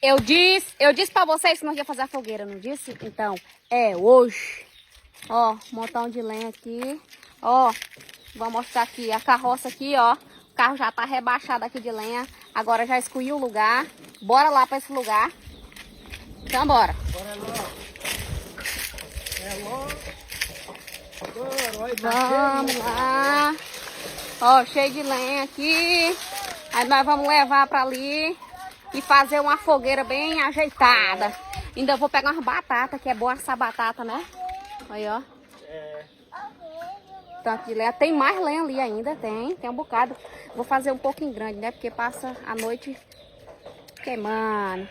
Eu disse pra vocês que nós ia fazer a fogueira, não disse? Então, é hoje. Ó, um montão de lenha aqui. Ó, vou mostrar aqui a carroça aqui, ó. O carro já tá rebaixado aqui de lenha. Agora já escolhi o lugar. Bora lá pra esse lugar. Então, bora. Bora lá. É logo. Agora, olha, Vamos lá. Ó, cheio de lenha aqui. Aí nós vamos levar pra ali e fazer uma fogueira bem ajeitada. Ainda vou pegar umas batatas, que é bom assar batata, né? Aí, ó. Tanto de lenha. Tem mais lenha ali ainda, tem um bocado. Vou fazer um pouquinho grande, né? Porque passa a noite queimando.